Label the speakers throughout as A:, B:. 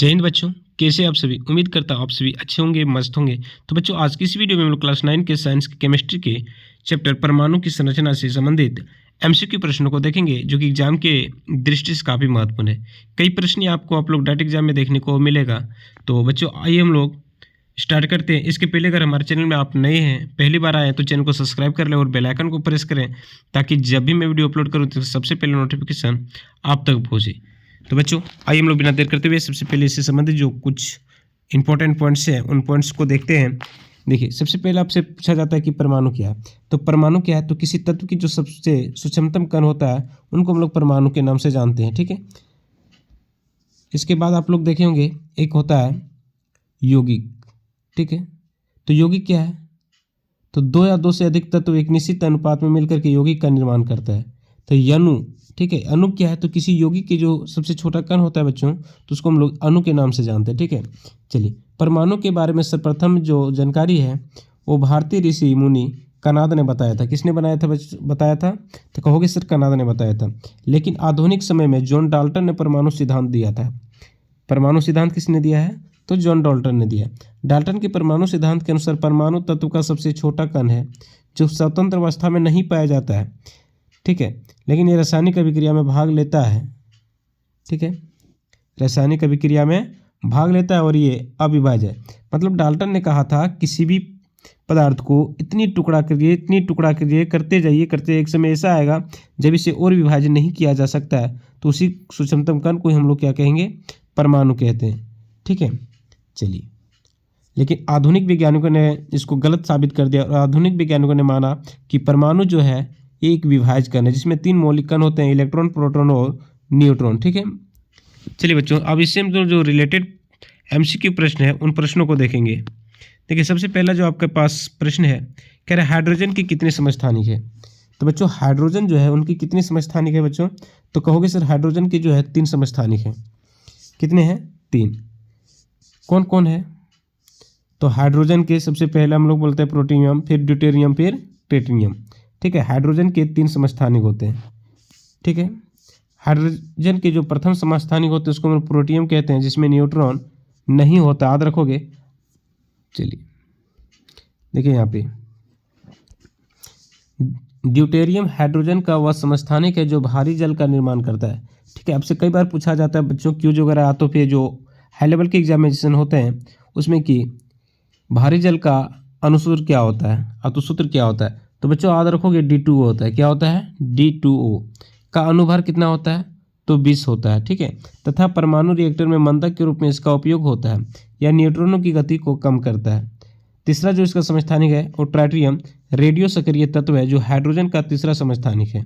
A: जय हिंद बच्चों, कैसे आप सभी। उम्मीद करता हूँ आप सभी अच्छे होंगे, मस्त होंगे। तो बच्चों, आज की इस वीडियो में हम लोग क्लास 9 के साइंस के केमिस्ट्री के चैप्टर परमाणु की संरचना से संबंधित एमसीक्यू प्रश्नों को देखेंगे, जो कि एग्जाम के दृष्टि से काफ़ी महत्वपूर्ण है। कई प्रश्न आपको आप लोग डायरेक्ट एग्जाम में देखने को मिलेगा। तो बच्चों, आइए हम लोग स्टार्ट करते हैं। इसके पहले अगर हमारे चैनल में आप नए हैं, पहली बार आए हैं, तो चैनल को सब्सक्राइब कर लें और बेल आइकन को प्रेस करें, ताकि जब भी मैं वीडियो अपलोड करूँ तो सबसे पहले नोटिफिकेशन आप तक पहुँचे। तो बच्चों, आइए हम लोग बिना देर करते हुए सबसे पहले इससे संबंधित जो कुछ इंपॉर्टेंट पॉइंट्स हैं उन पॉइंट्स को देखते हैं। देखिए, सबसे पहले आपसे पूछा जाता है कि परमाणु क्या है। तो परमाणु क्या है, तो किसी तत्व की जो सबसे सूक्ष्मतम कण होता है उनको हम लोग परमाणु के नाम से जानते हैं। ठीक है, इसके बाद आप लोग देखे होंगे एक होता है यौगिक। ठीक है, तो यौगिक क्या है, तो दो या दो से अधिक तत्व एक निश्चित अनुपात में मिलकर के यौगिक का निर्माण करता है। तो अणु, ठीक है, अणु क्या है, तो किसी यौगिक के जो सबसे छोटा कण होता है बच्चों, तो उसको हम लोग अणु के नाम से जानते हैं। ठीक है, चलिए, परमाणु के बारे में सर्वप्रथम जो जानकारी है वो भारतीय ऋषि मुनि कणाद ने बताया था। किसने बनाया था बताया था, तो कहोगे सर कणाद ने बताया था। लेकिन आधुनिक समय में जॉन डाल्टन ने परमाणु सिद्धांत दिया था। परमाणु सिद्धांत किसने दिया है, तो जॉन डाल्टन ने दिया। डाल्टन के परमाणु सिद्धांत के अनुसार परमाणु तत्व का सबसे छोटा कण है जो स्वतंत्र अवस्था में नहीं पाया जाता है। ठीक है, लेकिन ये रासायनिक अभिक्रिया में भाग लेता है। ठीक है, रासायनिक अभिक्रिया में भाग लेता है और ये अविभाज्य है। मतलब डाल्टन ने कहा था किसी भी पदार्थ को इतनी टुकड़ा करिए, करते जाइए, एक समय ऐसा आएगा जब इसे और विभाजन नहीं किया जा सकता है, तो उसी सूक्ष्मतम कण को हम लोग क्या कहेंगे, परमाणु कहते हैं। ठीक है, चलिए, लेकिन आधुनिक वैज्ञानिकों ने इसको गलत साबित कर दिया और आधुनिक वैज्ञानिकों ने माना कि परमाणु जो है एक विभाज्य कण है जिसमें 3 मौलिक कण होते हैं, इलेक्ट्रॉन, प्रोटॉन और न्यूट्रॉन। ठीक है, चलिए बच्चों, अब इससे हम जो रिलेटेड एमसीक्यू प्रश्न है उन प्रश्नों को देखेंगे। देखिए, सबसे पहला जो आपके पास प्रश्न है, कह रहा है हाइड्रोजन की कितने समस्थानिक है। तो बच्चों, हाइड्रोजन जो है उनकी कितनी समस्थानिक है बच्चों, तो कहोगे सर हाइड्रोजन की जो है 3 समस्थानिक है। कितने हैं, 3। कौन कौन है, तो हाइड्रोजन के सबसे पहले हम लोग बोलते हैं प्रोटियम, फिर ड्यूटेरियम, फिर ट्रिटियम। ठीक है, हाइड्रोजन के 3 समस्थानिक होते हैं। ठीक है, हाइड्रोजन के जो प्रथम समस्थानिक होते हैं उसको हम प्रोटियम कहते हैं, जिसमें न्यूट्रॉन नहीं होता, याद रखोगे। चलिए, देखिए यहाँ पे ड्यूटेरियम हाइड्रोजन का वह समस्थानिक है जो भारी जल का निर्माण करता है। ठीक है, आपसे कई बार पूछा जाता है बच्चों, क्यूज वगैरह तो फिर जो हाई लेवल के एग्जामिनेशन होते हैं उसमें कि भारी जल का अनुसूत्र क्या होता है, अतुसूत्र क्या होता है। तो बच्चों याद रखोगे D2O होता है। क्या होता है, D2O का अनुभार कितना होता है, तो 20 होता है। ठीक है, तथा परमाणु रिएक्टर में मंदक के रूप में इसका उपयोग होता है, यह न्यूट्रॉनों की गति को कम करता है। तीसरा जो इसका समस्थानिक है वो ट्राइटियम रेडियो सक्रिय तत्व है जो हाइड्रोजन का तीसरा समस्थानिक है।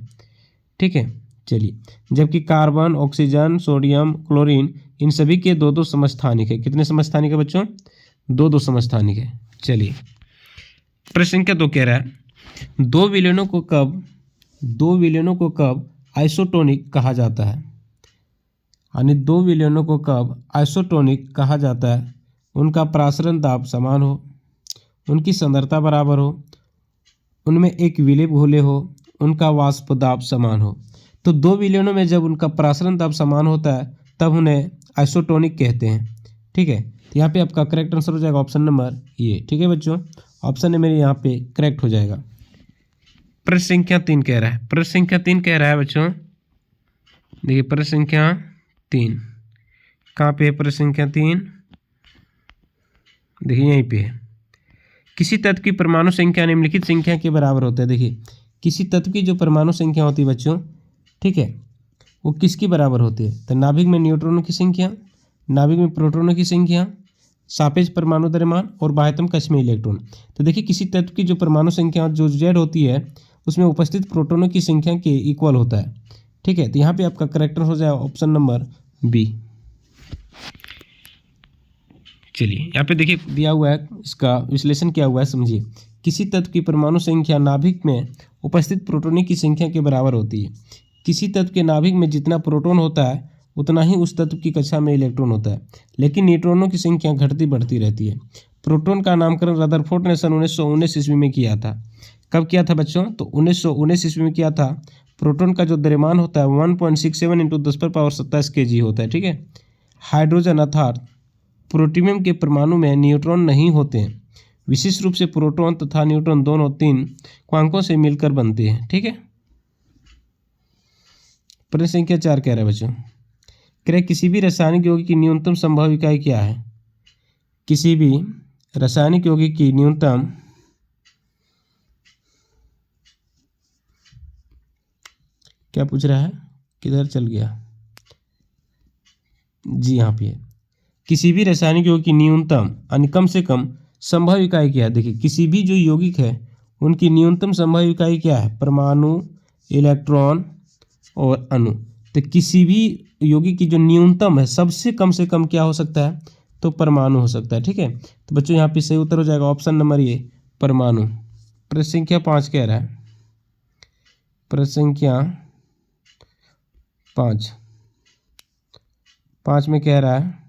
A: ठीक है, चलिए, जबकि कार्बन, ऑक्सीजन, सोडियम, क्लोरीन इन सभी के 2-2 समस्थानिक है। कितने समस्थानिक है बच्चों, 2-2 समस्थानिक है। चलिए, प्रश्न संख्या 2 कह रहा है दो विलयनों को कब आइसोटोनिक कहा जाता है। यानी 2 विलयनों को कब आइसोटोनिक कहा जाता है, उनका प्रासरण दाब समान हो, उनकी सांद्रता बराबर हो, उनमें एक विलय घोले हो, उनका वाष्प दाब समान हो। तो 2 विलयनों में जब उनका प्रासरण दाब समान होता है तब उन्हें आइसोटोनिक कहते हैं। ठीक है, तो यहाँ पे आपका करेक्ट आंसर हो जाएगा ऑप्शन नंबर ये। ठीक है बच्चों, ऑप्शन है मेरे यहाँ पे करेक्ट हो जाएगा। प्रश्न संख्या 3 कह रहा है बच्चों, देखिए प्रश्न संख्या 3 कहाँ पे है, प्रश्न संख्या 3 देखिए यहीं पे है। किसी तत्व की परमाणु संख्या निम्नलिखित संख्या के बराबर होता है। देखिए, किसी तत्व की जो परमाणु संख्या होती है बच्चों, ठीक है, वो किसकी बराबर होती है, तो नाभिक में न्यूट्रॉनों की संख्या, नाभिक में प्रोटॉनों की संख्या, सापेक्ष परमाणु द्रव्यमान और बाह्यतम कक्ष में इलेक्ट्रॉन। तो देखिए, किसी तत्व की जो परमाणु संख्या जो Z होती है उसमें उपस्थित प्रोटॉनों की संख्या के इक्वल होता है। ठीक है, तो यहाँ पे आपका करेक्ट हो जाएगा ऑप्शन नंबर बी। चलिए, यहाँ पे देखिए दिया हुआ है, इसका विश्लेषण किया हुआ है, समझिए। किसी तत्व की परमाणु संख्या नाभिक में उपस्थित प्रोटॉनों की संख्या के बराबर होती है। किसी तत्व के नाभिक में जितना प्रोटॉन होता है उतना ही उस तत्व की कक्षा में इलेक्ट्रॉन होता है, लेकिन न्यूट्रॉनों की संख्या घटती बढ़ती रहती है। प्रोटॉन का नामकरण रदरफोर्ड ने सन 1919 ईस्वी में किया था। कब किया था बच्चों, तो 1919 ईस्वी में किया था। प्रोटॉन का जो द्रव्यमान होता है 1.67 × 10⁻27 kg होता है। ठीक है, हाइड्रोजन अर्थात प्रोटियम के परमाणु में न्यूट्रॉन नहीं होते हैं। विशेष रूप से प्रोटॉन तथा न्यूट्रॉन दोनों 3 क्वांकों से मिलकर बनते हैं। ठीक है। प्रश्न संख्या 4 कह रहा है बच्चों, कह रहे किसी भी रासायनिक यौगिक की न्यूनतम संभव इकाई क्या है? किसी भी रासायनिक यौगिक की न्यूनतम क्या पूछ रहा है, किधर चल गया? जी यहाँ पे किसी भी रासायनिक यौगिक की न्यूनतम यानी कम से कम संभव इकाई क्या है? देखिए किसी भी जो यौगिक है उनकी न्यूनतम संभव इकाई क्या है? परमाणु, इलेक्ट्रॉन और अणु। तो किसी भी यौगिक की जो न्यूनतम है सबसे कम से कम क्या हो सकता है? तो परमाणु हो सकता है। ठीक है। तो बच्चों यहाँ पे सही उत्तर हो जाएगा ऑप्शन नंबर ए, परमाणु। प्रश्न संख्या 5 कह रहा है, प्रश्न संख्या 5 में कह रहा है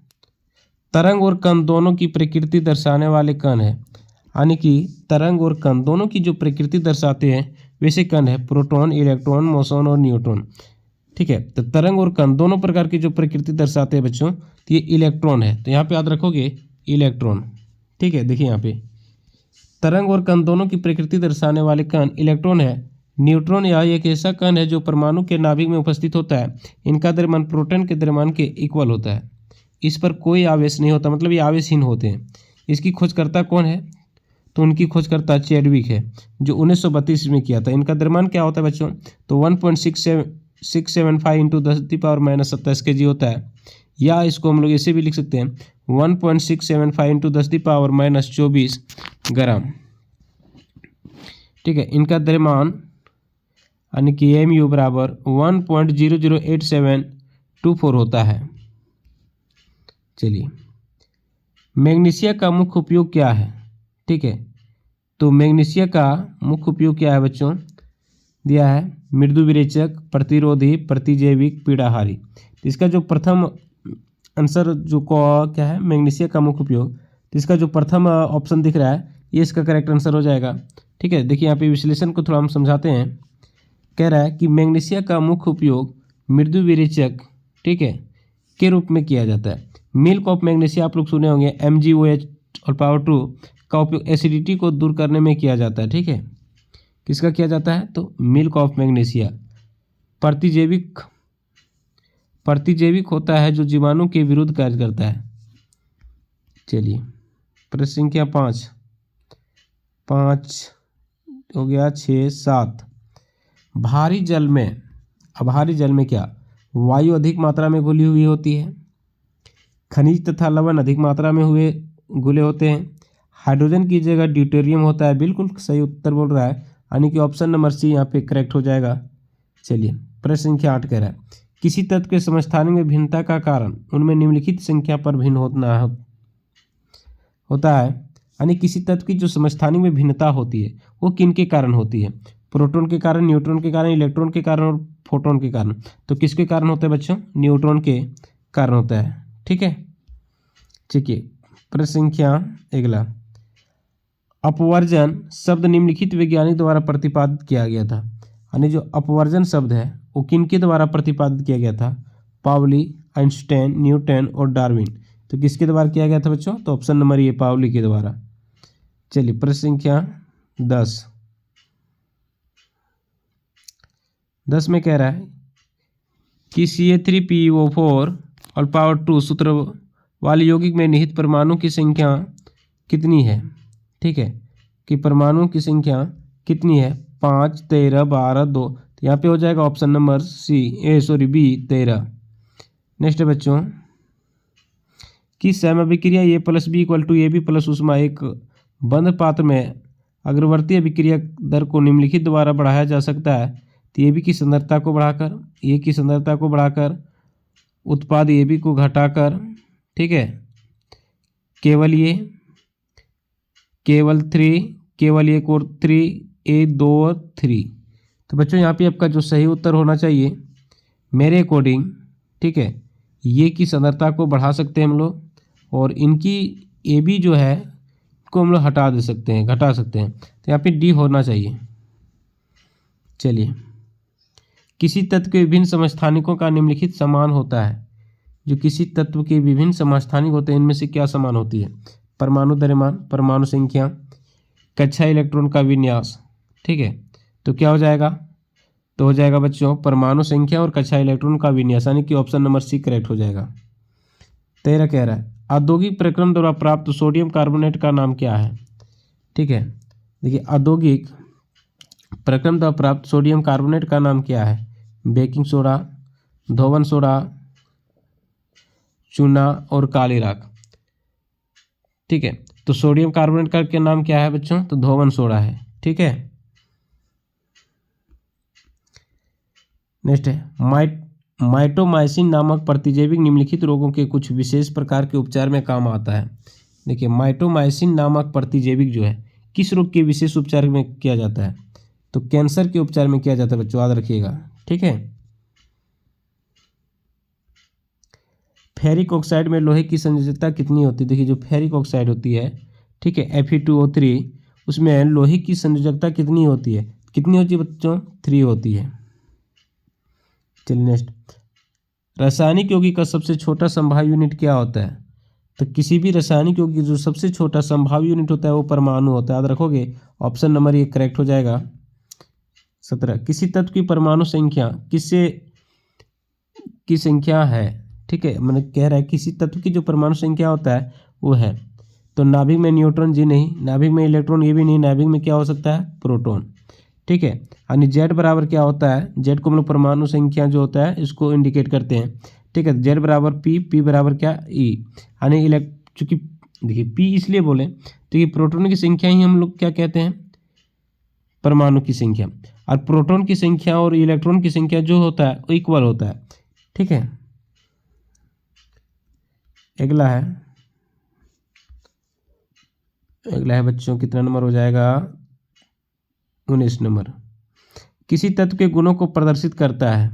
A: तरंग और कण दोनों की प्रकृति दर्शाने वाले कण है। यानी कि तरंग और कण दोनों की जो प्रकृति दर्शाते हैं वैसे कण है प्रोटॉन, इलेक्ट्रॉन, मोसॉन और न्यूट्रॉन। ठीक है। तो तरंग और कण दोनों प्रकार की जो प्रकृति दर्शाते हैं बच्चों, तो ये इलेक्ट्रॉन है। तो यहाँ पे याद रखोगे इलेक्ट्रॉन। ठीक है। देखिए यहाँ पे तरंग और कण दोनों की प्रकृति दर्शाने वाले कण इलेक्ट्रॉन है। न्यूट्रॉन या एक ऐसा कण है जो परमाणु के नाभिक में उपस्थित होता है। इनका द्रव्यमान प्रोटॉन के द्रव्यमान के इक्वल होता है। इस पर कोई आवेश नहीं होता, मतलब ये आवेशहीन होते हैं। इसकी खोजकर्ता कौन है? तो उनकी खोजकर्ता चैडविक है, जो 1932 में किया था। इनका द्रव्यमान क्या होता है बच्चों? तो 1.675 इंटू 10⁻⁻27 kg होता है। या इसको हम लोग ऐसे भी लिख सकते हैं 1.675 इंटू 10⁻⁻24 ग्राम। ठीक है। इनका द्रव्यमान यानी कि mu बराबर 1.008724 होता है। चलिए, मैग्नीशिया का मुख्य उपयोग क्या है? ठीक है। तो मैग्नीशिया का मुख्य उपयोग क्या है बच्चों? दिया है मृदु विरेचक, प्रतिरोधी, प्रतिजैविक, पीड़ाहारी। इसका जो प्रथम आंसर जो क्या है मैग्नीशिया का मुख्य उपयोग, तो इसका जो प्रथम ऑप्शन दिख रहा है ये इसका करेक्ट आंसर हो जाएगा। ठीक है। देखिए यहाँ पे विश्लेषण को थोड़ा हम समझाते हैं। कह रहा है कि मैग्नीशिया का मुख्य उपयोग मृदु विरेचक, ठीक है, के रूप में किया जाता है। मिल्क ऑफ मैग्नीशिया आप लोग सुने होंगे, MgOH और पावर 2 का उपयोग एसिडिटी को दूर करने में किया जाता है। ठीक है। किसका किया जाता है? तो मिल्क ऑफ मैग्नीशिया। प्रतिजैविक होता है जो जीवाणु के विरुद्ध कार्य करता है। चलिए, प्रश्न संख्या 5 हो गया, 6, 7। भारी जल में क्या? वायु अधिक मात्रा में घुली हुई होती है। खनिज तथा लवण अधिक मात्रा में घुले होते हैं। हाइड्रोजन की जगह ड्यूटेरियम होता है। बिल्कुल सही उत्तर बोल रहा है, यानी कि ऑप्शन नंबर सी यहाँ पे करेक्ट हो जाएगा। चलिए, प्रश्न संख्या 8 कह रहा है किसी तत्व के समस्थानिक में भिन्नता का कारण उनमें निम्नलिखित संख्या पर भिन्न होता है। यानी किसी तत्व की जो समस्थानिक में भिन्नता होती है वो किन के कारण होती है? प्रोटॉन के कारण, न्यूट्रॉन के कारण, इलेक्ट्रॉन के कारण और फोटोन के कारण। तो किसके कारण होता है बच्चों? न्यूट्रॉन के कारण होता है। ठीक है। चलिए, प्रश्न संख्या अगला, अपवर्जन शब्द निम्नलिखित वैज्ञानिक द्वारा प्रतिपादित किया गया था। यानी जो अपवर्जन शब्द है वो किनके द्वारा प्रतिपादित किया गया था? पाउली, आइंस्टाइन, न्यूटन और डार्विन। तो किसके द्वारा किया गया था बच्चों? तो ऑप्शन नंबर ये पाउली के द्वारा। चलिए, प्रश्न संख्या 10 में कह रहा है कि Ca3PO4 और पावर 2 सूत्र वाले यौगिक में निहित परमाणु की संख्या कितनी है? ठीक है, कि परमाणु की संख्या कितनी है? 5, 13, 12, 2। तो यहाँ पे हो जाएगा ऑप्शन नंबर बी 13। नेक्स्ट है बच्चों कि समअभिक्रिया A+B = AB प्लस उष्मा एक बंद पात्र में अग्रवर्ती अभिक्रिया दर को निम्नलिखित द्वारा बढ़ाया जा सकता है। तो AB की सांद्रता को बढ़ाकर, A की सांद्रता को बढ़ाकर, उत्पाद AB को घटाकर, ठीक है, केवल 3, केवल 1 और 3, A 2 और 3। तो बच्चों यहाँ पे आपका जो सही उत्तर होना चाहिए मेरे अकॉर्डिंग, ठीक है, ये की सांद्रता को बढ़ा सकते हैं हम लोग और इनकी AB जो है को हम लोग घटा सकते हैं। तो यहाँ पे D होना चाहिए। चलिए, किसी तत्व के विभिन्न समस्थानिकों का निम्नलिखित समान होता है। जो किसी तत्व के विभिन्न समस्थानिक होते हैं इनमें से क्या समान होती है? परमाणु द्रव्यमान, परमाणु संख्या, कक्षा इलेक्ट्रॉन का विन्यास। ठीक है, तो क्या हो जाएगा? तो हो जाएगा बच्चों परमाणु संख्या और कक्षा इलेक्ट्रॉन का विन्यास, यानी कि ऑप्शन नंबर सी करेक्ट हो जाएगा। 13 कह रहा है औद्योगिक प्रक्रम द्वारा प्राप्त सोडियम कार्बोनेट का नाम क्या है? ठीक है, देखिए औद्योगिक प्रक्रम द्वारा प्राप्त सोडियम कार्बोनेट का नाम क्या है? बेकिंग सोडा, धोवन सोडा, चूना और काली राख। ठीक है, तो सोडियम कार्बोनेट का क्या नाम क्या है बच्चों? तो धोवन सोडा है। ठीक है, नेक्स्ट है माइटोमाइसिन नामक प्रतिजैविक निम्नलिखित रोगों के कुछ विशेष प्रकार के उपचार में काम आता है। देखिए माइटोमाइसिन नामक प्रतिजैविक जो है किस रोग के विशेष उपचार में किया जाता है? तो कैंसर के उपचार में किया जाता है बच्चों, याद रखिएगा। ठीक है, फेरिक ऑक्साइड में लोहे की संयोजकता कितनी होती है? देखिए जो फेरिक ऑक्साइड होती है, ठीक है, Fe2O3, उसमें लोहे की संयोजकता कितनी होती है? कितनी होती है बच्चों? 3 होती है। चलिए नेक्स्ट, रासायनिक यौगिक का सबसे छोटा संभाव्य यूनिट क्या होता है? तो किसी भी रासायनिक यौगिक जो सबसे छोटा संभाव्य यूनिट होता है वो परमाणु होता है, याद रखोगे। ऑप्शन नंबर ये करेक्ट हो जाएगा। 17, किसी तत्व की परमाणु संख्या किससे की संख्या है? ठीक है, मैंने कह रहा है किसी तत्व की जो परमाणु संख्या होता है वो है, तो नाभिक में न्यूट्रॉन जी नहीं, नाभिक में इलेक्ट्रॉन ये भी नहीं, नाभिक में क्या हो सकता है? प्रोटॉन। ठीक है, यानी जेड बराबर क्या होता है? जेड को हम लोग परमाणु संख्या जो होता है इसको इंडिकेट करते हैं। ठीक है, जेड बराबर पी बराबर क्या? ई, यानी चूंकि देखिए पी इसलिए बोले तो ये प्रोटॉन की संख्या ही हम लोग क्या कहते हैं? परमाणु की संख्या। और प्रोटॉन की संख्या और इलेक्ट्रॉन की संख्या जो होता है वो इक्वल होता है। ठीक है, अगला है बच्चों कितना नंबर हो जाएगा? 19 नंबर। किसी तत्व के गुणों को प्रदर्शित करता है,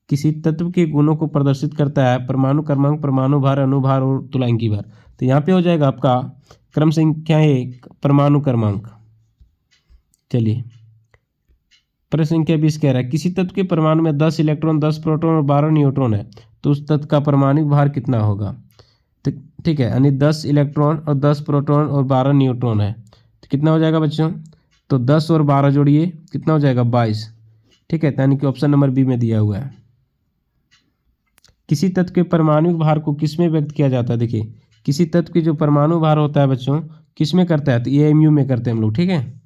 A: किसी तत्व के गुणों को प्रदर्शित करता है परमाणु क्रमांक, परमाणु भार, अणुभार और तुल्यांकी भार। तो यहाँ पे हो जाएगा आपका क्रम संख्या 1 परमाणु क्रमांक। चलिए प्रश्न संख्या 20 कह रहा है किसी तत्व के परमाणु में 10 इलेक्ट्रॉन, 10 प्रोटॉन और 12 न्यूट्रॉन है तो उस तत्व का परमाणु भार कितना होगा? तो ठीक है, यानी 10 इलेक्ट्रॉन और 10 प्रोटॉन और 12 न्यूट्रॉन है तो कितना हो जाएगा बच्चों? तो 10 और 12 जोड़िए कितना हो जाएगा? 22। ठीक है, यानी कि ऑप्शन नंबर बी में दिया हुआ है। किसी तत्व के परमाणु भार को किस में व्यक्त किया जाता है? देखिए किसी तत्व के जो परमाणु भार होता है बच्चों किस में करता है? तो AMU में करते हैं हम लोग। ठीक है,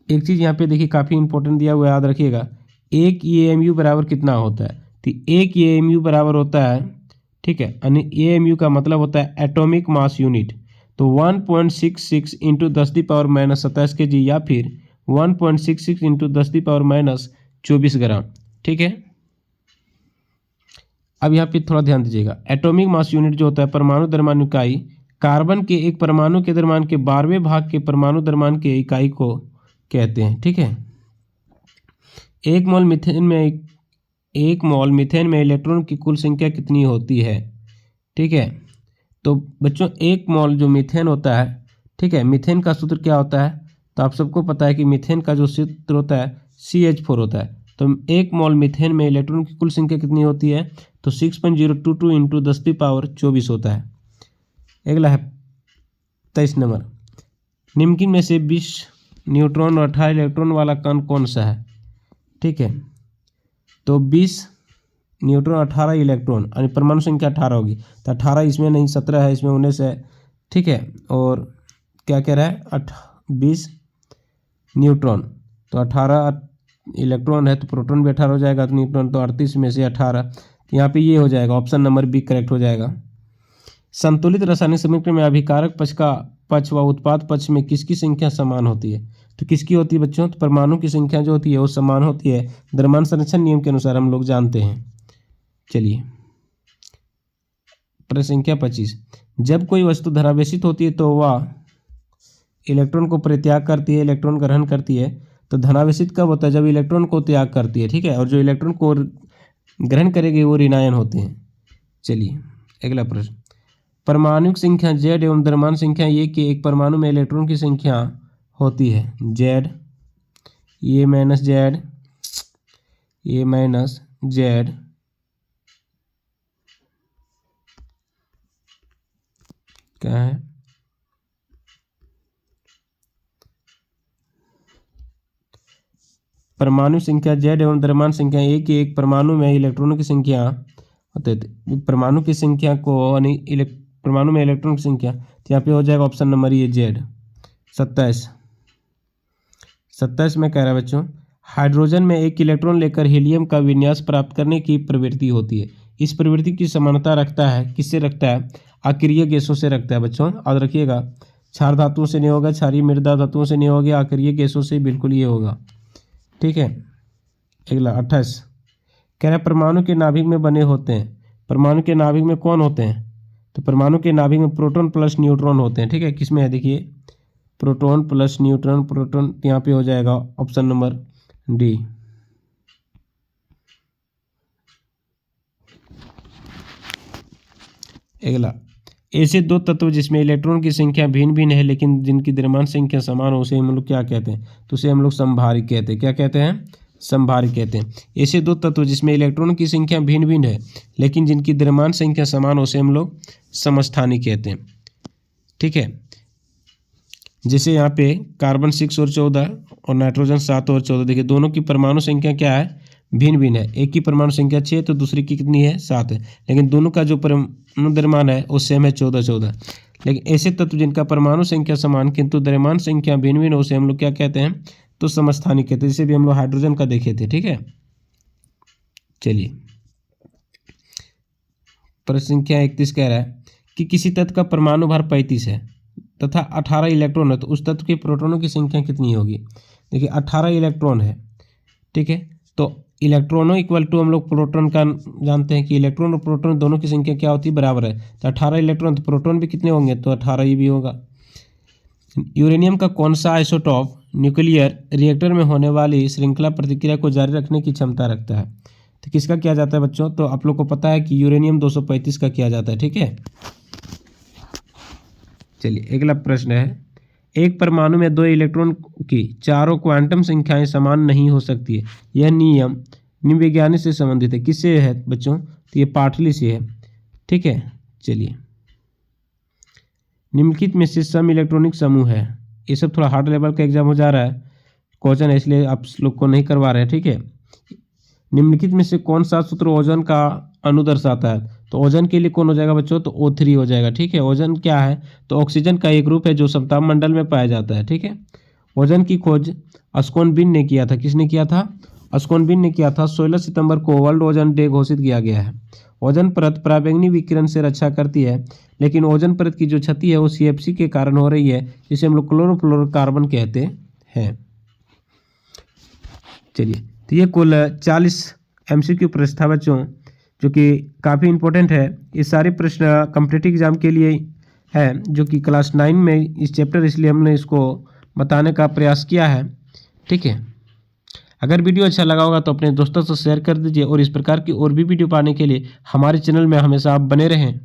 A: एक चीज यहाँ पे देखिए काफी इंपॉर्टेंट दिया हुआ है, याद रखिएगा। एक AMU बराबर कितना होता है? तो एक AMU बराबर होता है, ठीक है, यानी AMU का मतलब होता है एटॉमिक मास यूनिट। तो 1.66 इंटू 10⁻⁻27 kg या फिर 1.66 इंटू 10⁻⁻24 ग्राम। ठीक है, अब यहाँ पे थोड़ा ध्यान दीजिएगा। एटॉमिक मास यूनिट जो होता है परमाणु द्रव्यमान इकाई, कार्बन के एक परमाणु के द्रव्यमान के 12वें भाग के परमाणु द्रव्यमान के इकाई को कहते हैं। ठीक है, एक मोल मीथेन में इलेक्ट्रॉन की कुल संख्या कितनी होती है? ठीक है, तो बच्चों एक मोल जो मीथेन होता है, ठीक है, मीथेन का सूत्र क्या होता है? तो आप सबको पता है कि मीथेन का जो सूत्र होता है CH4 होता है। तो एक मोल मीथेन में इलेक्ट्रॉन की कुल संख्या कितनी होती है? तो 6.022 इंटू 10⁻24 होता है। अगला है 23 नंबर। निम्नलिखित में से 20 न्यूट्रॉन और 18 इलेक्ट्रॉन वाला कण कौन सा है? ठीक है, तो 20 न्यूट्रॉन 18 इलेक्ट्रॉन यानी परमाणु संख्या 18 होगी। तो 18 इसमें नहीं, 17 है, इसमें 19 है। ठीक है, और क्या कह रहा है? 20 न्यूट्रॉन, तो 18 इलेक्ट्रॉन है तो प्रोटॉन भी 18 हो जाएगा। तो न्यूट्रॉन तो 38 में से 18, तो यहाँ पे ये हो जाएगा, ऑप्शन नंबर बी करेक्ट हो जाएगा। संतुलित रासायनिक समीकरण में अभिकारक पक्ष व उत्पाद पक्ष में किसकी संख्या समान होती है? तो किसकी होती है बच्चों? तो परमाणु की संख्या जो होती है वो समान होती है, द्रव्यमान संरक्षण नियम के अनुसार हम लोग जानते हैं। चलिए प्रश्न संख्या 25। जब कोई वस्तु धनावेशित होती है तो वह इलेक्ट्रॉन को परित्याग करती है, इलेक्ट्रॉन ग्रहण करती है। तो धनावेशित कब होता है? जब इलेक्ट्रॉन को त्याग करती है। ठीक है, और जो इलेक्ट्रॉन को ग्रहण करेगी वो ऋणायन होते हैं। चलिए अगला प्रश्न। परमाणुक संख्या Z एवं द्रव्यमान संख्या ये कि एक परमाणु में इलेक्ट्रॉन की संख्या होती है Z, ये माइनस Z, ये माइनस जेड क्या है, परमाणु संख्या जेड एवं द्रव्यमान संख्या ए की एक परमाणु में इलेक्ट्रॉनों की संख्या परमाणु की संख्या को यानी परमाणु में इलेक्ट्रॉन की संख्या, तो यहाँ पे हो जाएगा ऑप्शन नंबर ये जेड। 27 में कह रहा है बच्चों, हाइड्रोजन में एक इलेक्ट्रॉन लेकर हीलियम का विन्यास प्राप्त करने की प्रवृत्ति होती है। इस प्रवृत्ति की समानता रखता है, किससे रखता है, अक्रिय गैसों से रखता है बच्चों, याद रखिएगा। क्षार धातुओं से नहीं होगा, क्षारीय मृदा धातुओं से नहीं होगा, अक्रिय गैसों से बिल्कुल ये होगा। ठीक है, अगला 28 कह रहा है परमाणु के नाभिक में बने होते हैं। परमाणु के नाभिक में कौन होते हैं, तो परमाणु के नाभिक में प्रोटॉन प्लस न्यूट्रॉन होते हैं। ठीक है, किसमें है देखिए, प्रोटॉन प्लस न्यूट्रॉन, प्रोटॉन यहाँ पे हो जाएगा ऑप्शन नंबर डी। अगला, ऐसे दो तत्व जिसमें इलेक्ट्रॉन की संख्या भिन्न भिन्न है लेकिन जिनकी द्रव्यमान संख्या समान हो, उसे हम लोग क्या कहते हैं, तो उसे हम लोग समभारिक कहते हैं। क्या कहते हैं, समभारिक कहते हैं। ऐसे दो तत्व जिसमें इलेक्ट्रॉन की संख्या भिन्न भिन्न है लेकिन जिनकी द्रव्यमान संख्या समान हो, उसे हम लोग समस्थानिक कहते हैं। ठीक है, जैसे यहाँ पे कार्बन 6 और 14 और नाइट्रोजन 7 और 14, देखिए दोनों की परमाणु संख्या क्या है, भिन्न भिन्न है। एक की परमाणु संख्या 6 तो दूसरी की कितनी है, 7 है, लेकिन दोनों का जो परमाणु द्रव्यमान है वो सेम है, 14। लेकिन ऐसे तत्व जिनका परमाणु संख्या समान किंतु द्रव्यमान संख्या भिन्न भिन्न हो, उसे हम लोग क्या कहते हैं, तो समस्थानिक कहते हैं। जैसे भी हम लोग हाइड्रोजन का देखे थे। ठीक है, चलिए प्रश्न संख्या 31 कह रहा है कि किसी तत्व का परमाणु भार 35 है तथा 18 इलेक्ट्रॉन है, तो उस तत्व के प्रोटॉनों की संख्या कितनी होगी। देखिए 18 इलेक्ट्रॉन है। ठीक है, तो इलेक्ट्रॉनों इक्वल टू हम लोग प्रोटॉन का जानते हैं कि इलेक्ट्रॉन और प्रोटॉन दोनों की संख्या क्या होती है, बराबर है। तो 18 इलेक्ट्रॉन, तो प्रोटॉन भी कितने होंगे, तो 18 ही भी होगा। यूरेनियम का कौन सा आइसोटॉप न्यूक्लियर रिएक्टर में होने वाली श्रृंखला प्रतिक्रिया को जारी रखने की क्षमता रखता है, तो किसका किया जाता है बच्चों, तो आप लोग को पता है कि यूरेनियम 235 का किया जाता है। ठीक है, चलिए अगला प्रश्न है, एक परमाणु में 2 इलेक्ट्रॉन की चारों क्वांटम संख्याएं समान नहीं हो सकती है। यह नियम निम्नविज्ञानी से संबंधित है। किससे है बच्चों, तो ये पाटली से है। ठीक है, चलिए निम्नलिखित में से सम इलेक्ट्रॉनिक समूह है। ये सब थोड़ा हार्ड लेवल का एग्जाम हो जा रहा है, क्वेश्चन है इसलिए आप लोग को नहीं करवा रहे हैं। ठीक है, निम्नलिखित में से कौन सा सूत्र ओजोन का अणु दर्शाता है, तो ओजोन के लिए कौन हो जाएगा बच्चों, तो O3 हो जाएगा। ठीक है, ओजोन क्या है, तो ऑक्सीजन का एक ग्रुप है जो समताप मंडल में पाया जाता है। ठीक है, ओजोन की खोज अस्कोनबिन ने किया था। किसने किया था, अस्कोनबिन ने किया था। 16 सितंबर को वर्ल्ड ओजोन डे घोषित किया गया है। ओजोन परत पराबैंगनी विकिरण से रक्षा करती है, लेकिन ओजोन परत की जो क्षति है वो CFC के कारण हो रही है, जिसे हम लोग क्लोरोफ्लोरोकार्बन कहते हैं। चलिए, तो ये कुल 40 MCQ प्रश्न था बच्चों, जो कि काफ़ी इंपॉर्टेंट है। ये सारे प्रश्न कॉम्पिटिटिव एग्जाम के लिए है, जो कि क्लास 9 में इस चैप्टर, इसलिए हमने इसको बताने का प्रयास किया है। ठीक है, अगर वीडियो अच्छा लगा होगा तो अपने दोस्तों से शेयर कर दीजिए और इस प्रकार की और भी वीडियो पाने के लिए हमारे चैनल में हमेशा आप बने रहें।